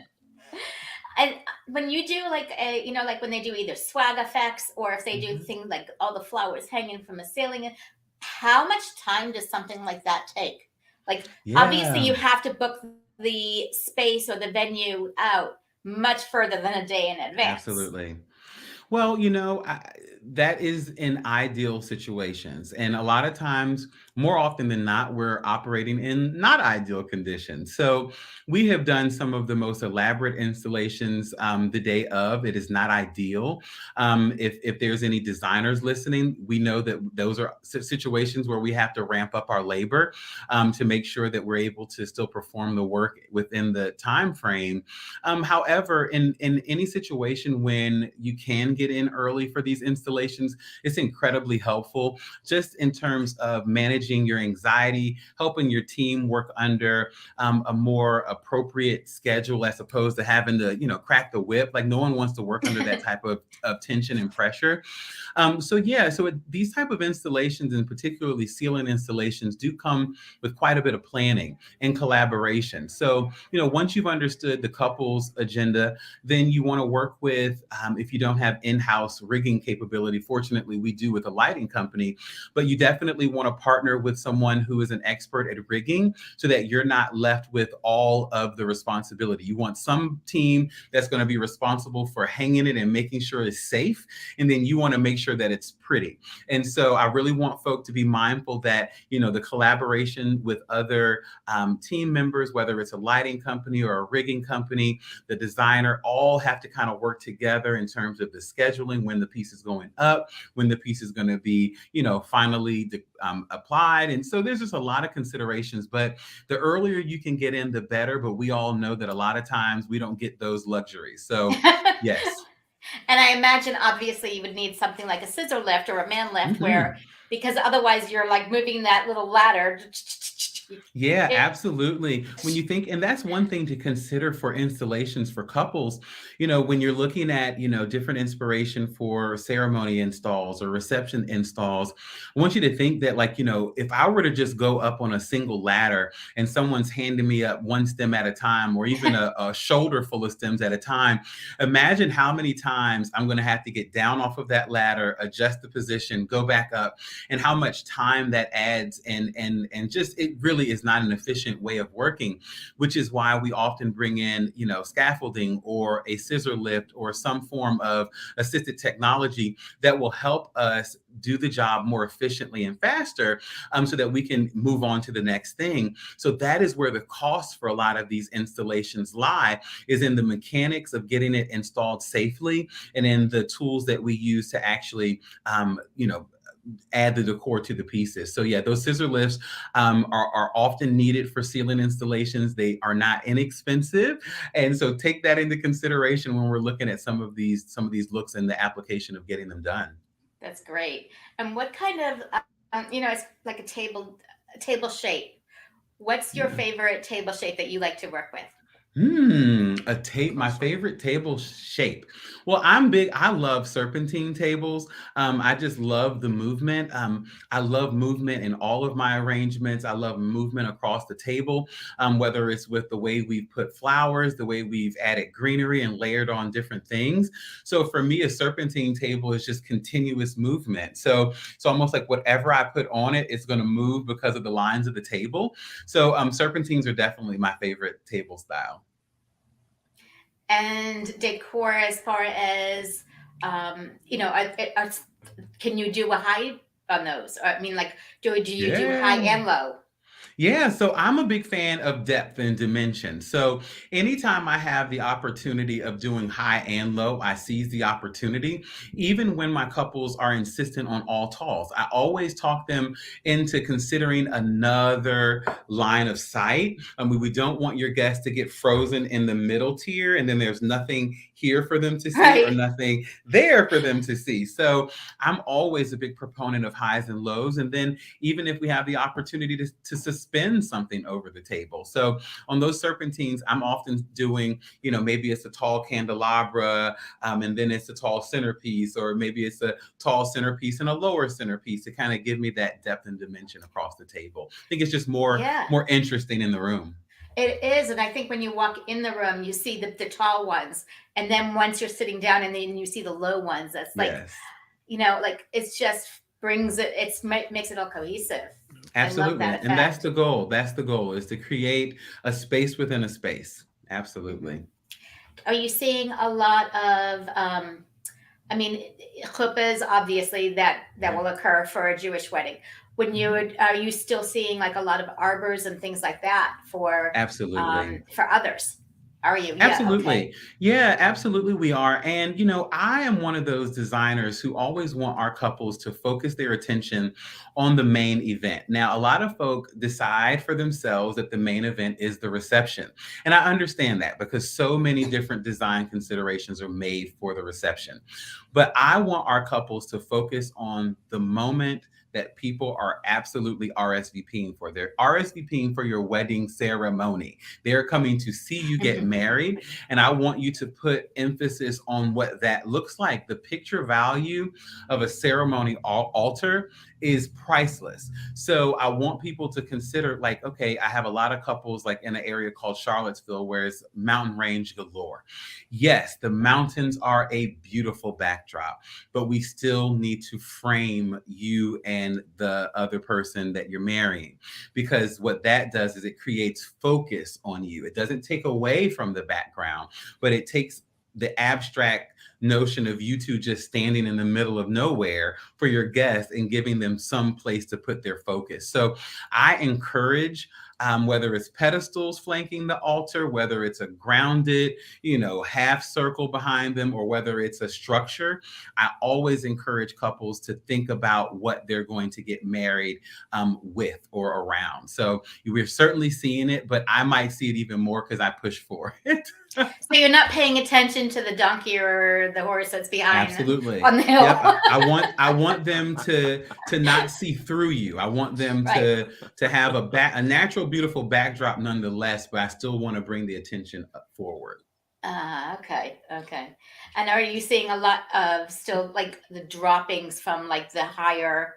And when you do like like when they do either swag effects or if they do Mhm. things like all the flowers hanging from the ceiling, how much time does something like that take? Like obviously Yeah. you have to book the space or the venue out much further than a day in advance. Absolutely. Well, that is in ideal situations. And a lot of times more often than not, we're operating in not ideal conditions. So we have done some of the most elaborate installations the day of. It is not ideal. If there's any designers listening, we know that those are situations where we have to ramp up our labor to make sure that we're able to still perform the work within the time frame. However, in any situation when you can get in early for these installations, it's incredibly helpful just in terms of managing your anxiety, helping your team work under a more appropriate schedule as opposed to having to, crack the whip. Like no one wants to work under that type of tension and pressure. These type of installations, and particularly ceiling installations, do come with quite a bit of planning and collaboration. So, once you've understood the couple's agenda, then you want to work with, if you don't have in-house rigging capability, fortunately we do with a lighting company, but you definitely want to partner with someone who is an expert at rigging so that you're not left with all of the responsibility. You want some team that's going to be responsible for hanging it and making sure it's safe. And then you want to make sure that it's pretty. And so I really want folk to be mindful that, the collaboration with other team members, whether it's a lighting company or a rigging company, the designer, all have to kind of work together in terms of the scheduling, when the piece is going up, when the piece is going to be, finally applied. And so there's just a lot of considerations, but the earlier you can get in, the better. But we all know that a lot of times we don't get those luxuries. So yes. And I imagine obviously you would need something like a scissor lift or a man lift because otherwise you're like moving that little ladder. Yeah, absolutely. When you think, and that's one thing to consider for installations for couples, when you're looking at, different inspiration for ceremony installs or reception installs, I want you to think that if I were to just go up on a single ladder and someone's handing me up one stem at a time, or even a shoulder full of stems at a time, imagine how many times I'm going to have to get down off of that ladder, adjust the position, go back up, and how much time that adds. And just, it really is not an efficient way of working, which is why we often bring in, scaffolding or a scissor lift or some form of assisted technology that will help us do the job more efficiently and faster, so that we can move on to the next thing. So that is where the cost for a lot of these installations lie, is in the mechanics of getting it installed safely and in the tools that we use to actually, add the decor to the pieces. So yeah, those scissor lifts are often needed for ceiling installations. They are not inexpensive, and so take that into consideration when we're looking at some of these looks and the application of getting them done. That's great. And what kind of, it's like a table shape. What's your favorite table shape that you like to work with? My favorite table shape. Well, I'm big. I love serpentine tables. I just love the movement. I love movement in all of my arrangements. I love movement across the table, whether it's with the way we've put flowers, the way we've added greenery and layered on different things. So for me, a serpentine table is just continuous movement. So it's almost like whatever I put on it, it's going to move because of the lines of the table. So serpentines are definitely my favorite table style. And decor, as far as can you do a high on those? I mean, like, do you do high Yeah. and low? Yeah, so I'm a big fan of depth and dimension. So anytime I have the opportunity of doing high and low, I seize the opportunity. Even when my couples are insistent on all talls, I always talk them into considering another line of sight. We don't want your guests to get frozen in the middle tier, and then there's nothing here for them to see or Right. nothing there for them to see. So I'm always a big proponent of highs and lows. And then even if we have the opportunity to suspend something over the table. So on those serpentines, I'm often doing, maybe it's a tall candelabra, and then it's a tall centerpiece, or maybe it's a tall centerpiece and a lower centerpiece to kind of give me that depth and dimension across the table. I think it's just more Yeah, interesting in the room. it is. And I think when you walk in the room, you see the tall ones. And then once you're sitting down and then you see the low ones, that's like, Yes. like it's just brings it, makes it all cohesive. I love Absolutely. that And that's effect. the goal. That's the goal, is to create a space within a space. Absolutely. Are you seeing a lot of, I mean, chuppahs, obviously that Yeah. will occur for a Jewish wedding. when are you still seeing like a lot of arbors and things like that Absolutely. for others? Are you? Yeah. Absolutely. Okay. Yeah, absolutely we are. And, I am one of those designers who always want our couples to focus their attention on the main event. Now, a lot of folk decide for themselves that the main event is the reception. And I understand that because so many different design considerations are made for the reception. But I want our couples to focus on the moment that people are absolutely RSVPing for. They're RSVPing for your wedding ceremony. They're coming to see you get married. And I want you to put emphasis on what that looks like. The picture value of a ceremony altar is priceless. So I want people to consider, like, okay, I have a lot of couples like in an area called Charlottesville where it's mountain range galore. Yes, the mountains are a beautiful backdrop, but we still need to frame you and the other person that you're marrying, because what that does is it creates focus on you. It doesn't take away from the background, but it takes the abstract notion of you two just standing in the middle of nowhere for your guests and giving them some place to put their focus. So I encourage, whether it's pedestals flanking the altar, whether it's a grounded, half circle behind them, or whether it's a structure, I always encourage couples to think about what they're going to get married with or around. So we're certainly seeing it, but I might see it even more because I push for it. So you're not paying attention to the donkey or the horse that's behind. Absolutely. On the hill. Yep. I want them to not see through you. I want them to have a natural, beautiful backdrop nonetheless, but I still want to bring the attention up forward. Okay. And are you seeing a lot of still like the droppings from like the higher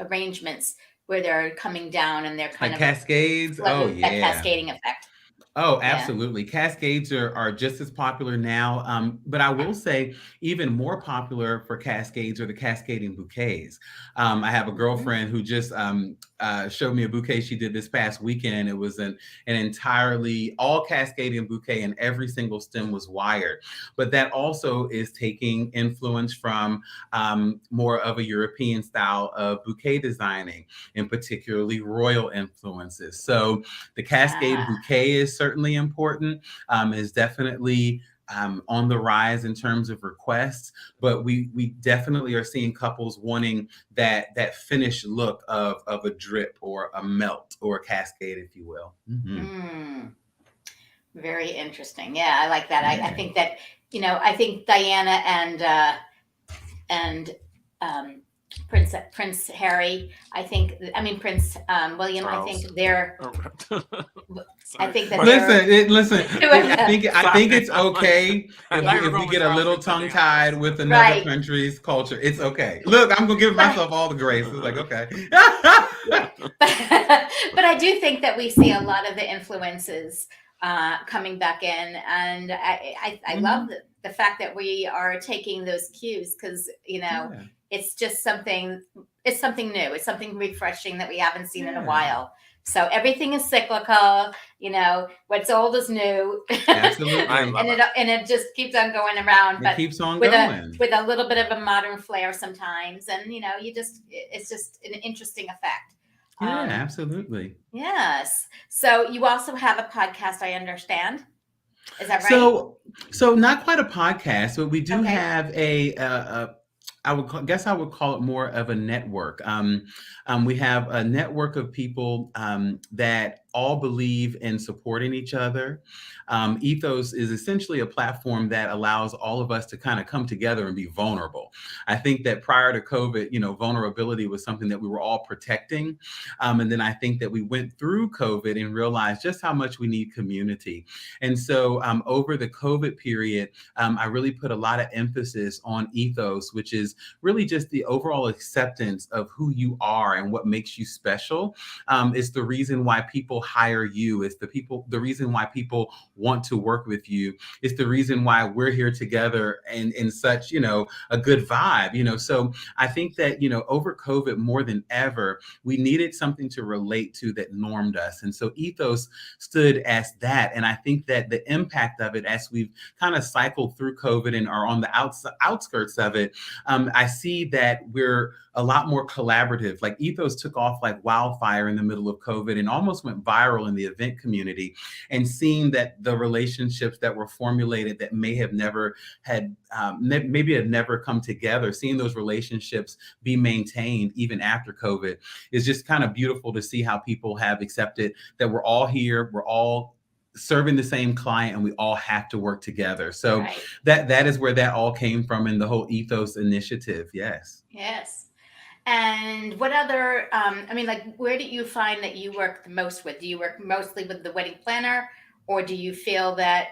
arrangements where they're coming down and they're kind Like of Cascades? Oh, that yeah. cascading effect? Oh, absolutely. Yeah. Cascades are just as popular now. But I will say even more popular for Cascades are the cascading bouquets. I have a girlfriend who just showed me a bouquet she did this past weekend. It was an entirely all cascading bouquet and every single stem was wired. But that also is taking influence from more of a European style of bouquet designing, and particularly royal influences. So the cascade bouquet is certainly important, is definitely on the rise in terms of requests, but we definitely are seeing couples wanting that finished look of a drip or a melt or a cascade, if you will. Very interesting. Yeah, I like that. I think that, I think Diana and Prince Harry, Prince William, Charles. I think they're I think that listen. I think it's okay if we get a little tongue tied with another country's culture. It's okay. Look, I'm gonna give myself all the grace. It's like, okay. But I do think that we see a lot of the influences coming back in, and I love the fact that we are taking those cues, because it's just something new. It's something refreshing that we haven't seen in a while. So everything is cyclical, what's old is new. Absolutely. and it just keeps on going around, but it keeps on with going with a little bit of a modern flair sometimes. And it's just an interesting effect. Yeah, absolutely. Yes. So you also have a podcast, I understand. Is that right? So not quite a podcast, but we do have I would call it more of a network. We have a network of people that all believe in supporting each other. Ethos is essentially a platform that allows all of us to kind of come together and be vulnerable. I think that prior to COVID, vulnerability was something that we were all protecting. And then I think that we went through COVID and realized just how much we need community. And so over the COVID period, I really put a lot of emphasis on ethos, which is really just the overall acceptance of who you are and what makes you special. It's the reason why people hire you. It's the reason why people want to work with you. It's the reason why we're here together and in such, a good vibe, so I think that, over COVID more than ever, we needed something to relate to that normed us. And so Ethos stood as that. And I think that the impact of it, as we've kind of cycled through COVID and are on the outskirts of it, I see that we're a lot more collaborative. Like Ethos took off like wildfire in the middle of COVID and almost went viral in the event community. And seeing that the relationships that were formulated that may have never had, maybe had never come together, seeing those relationships be maintained even after COVID is just kind of beautiful to see how people have accepted that we're all here, we're all serving the same client, and we all have to work together. So Right. that is where that all came from in the whole Ethos initiative. Yes. Yes. And what other, I mean, like, where do you find that you work the most with? Do you work mostly with the wedding planner, or do you feel that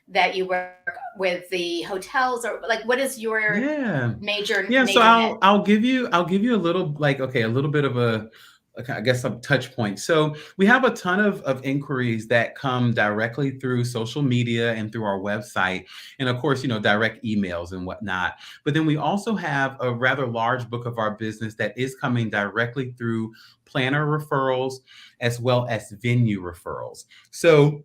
that you work with the hotels, or like, what is your Yeah. major Yeah. So hit? I'll give you a little, like, okay, a little bit of a, I guess, a touch point. So we have a ton of inquiries that come directly through social media and through our website. And of course, direct emails and whatnot. But then we also have a rather large book of our business that is coming directly through planner referrals as well as venue referrals. So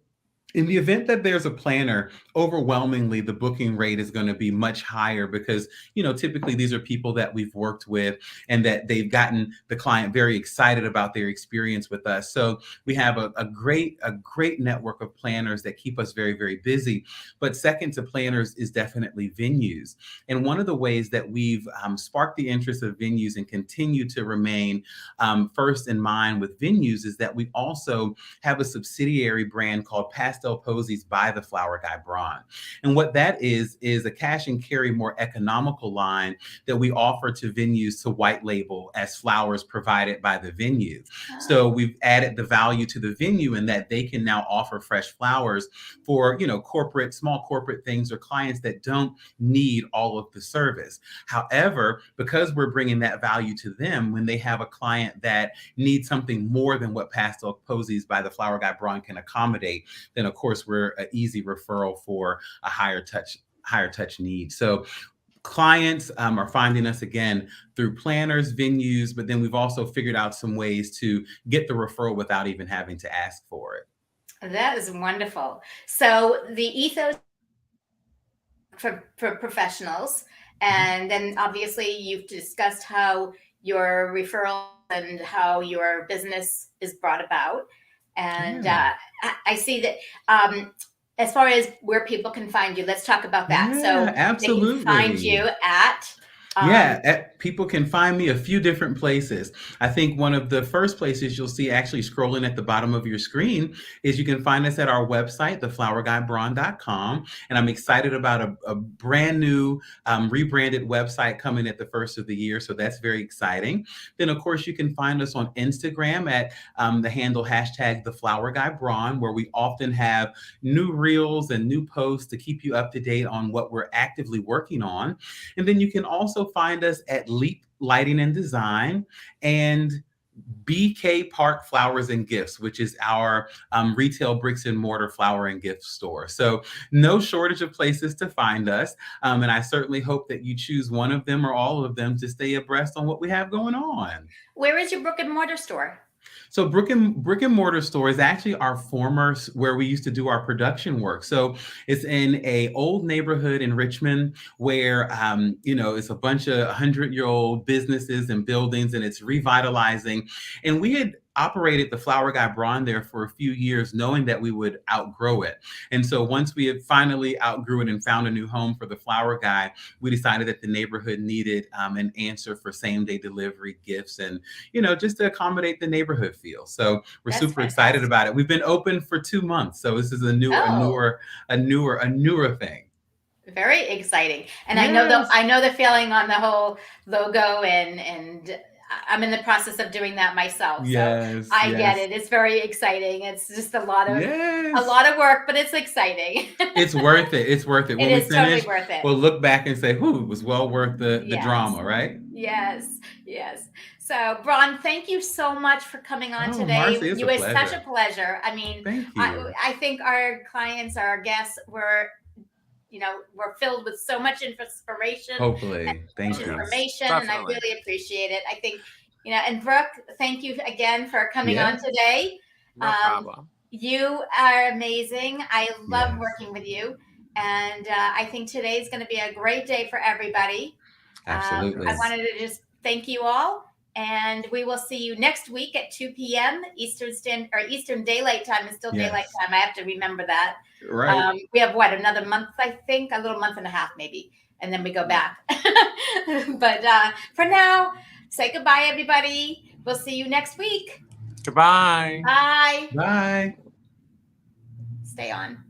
in the event that there's a planner, overwhelmingly the booking rate is going to be much higher because, typically these are people that we've worked with and that they've gotten the client very excited about their experience with us. So we have a great network of planners that keep us very, very busy. But second to planners is definitely venues. And one of the ways that we've sparked the interest of venues and continue to remain first in mind with venues is that we also have a subsidiary brand called Pastel Posies by the Flower Guy Braun. And what that is a cash and carry, more economical line that we offer to venues to white label as flowers provided by the venue. So we've added the value to the venue in that they can now offer fresh flowers for, small corporate things or clients that don't need all of the service. However, because we're bringing that value to them, when they have a client that needs something more than what Pastel Posies by the Flower Guy Braun can accommodate, then of course we're an easy referral for a higher touch need. So clients are finding us again through planners, venues, but then we've also figured out some ways to get the referral without even having to ask for it. That is wonderful. So the Ethos for professionals, and then obviously you've discussed how your referral and how your business is brought about. And Yeah. I see that as far as where people can find you, let's talk about that. Yeah, So they can find absolutely. you at People can find me a few different places. I think one of the first places you'll see actually scrolling at the bottom of your screen is you can find us at our website, theflowerguybraun.com. And I'm excited about a brand new rebranded website coming at the first of the year. So that's very exciting. Then, of course, you can find us on Instagram at the handle #theflowerguybraun, where we often have new reels and new posts to keep you up to date on what we're actively working on. And then you can also find us at Leap Lighting and Design and BK Park Flowers and Gifts, which is our retail bricks and mortar flower and gift store. So no shortage of places to find us. And I certainly hope that you choose one of them or all of them to stay abreast on what we have going on. Where is your brick and mortar store? So brick and mortar store is actually our former where we used to do our production work. So it's in a old neighborhood in Richmond where it's a bunch of 100-year-old businesses and buildings, and it's revitalizing. And we had operated the Flower Guy Braun there for a few years, knowing that we would outgrow it. And so once we had finally outgrew it and found a new home for the Flower Guy, we decided that the neighborhood needed an answer for same-day delivery gifts and, just to accommodate the neighborhood feel. So we're That's super excited fantastic. about it. We've been open for 2 months. So this is a newer thing. Very exciting. And Yes. I know the feeling on the whole logo, and I'm in the process of doing that myself. So Yes. I get Yes. it. It's very exciting. It's just a lot Yes. of work, but it's exciting. It's worth it. It's worth it. It When we is totally finish, worth it. we'll look back and say, "Whew, it was well worth the Yes. drama," right? Yes. Yes. So, Braun, thank you so much for coming on Oh, today. Marcy, it's You a were such a pleasure. pleasure. I mean, Thank you. I think our clients, our guests were filled with so much inspiration and Hopefully. much Thank Oh, you. yes, information, and I definitely. really appreciate it. I think, and Brooke, thank you again for coming on Yeah. today. No problem. You are amazing. I love Yes. working with you, and I think today's going to be a great day for everybody. I Absolutely. Yes. wanted to just Thank you all. And we will see you next week at 2 p.m. Eastern Daylight Time is still daylight time. I have to remember that. Right. We have another month, I think, a little month and a half maybe, and then we go back. But for now, say goodbye, everybody. We'll see you next week. Goodbye. Bye. Bye. Stay on.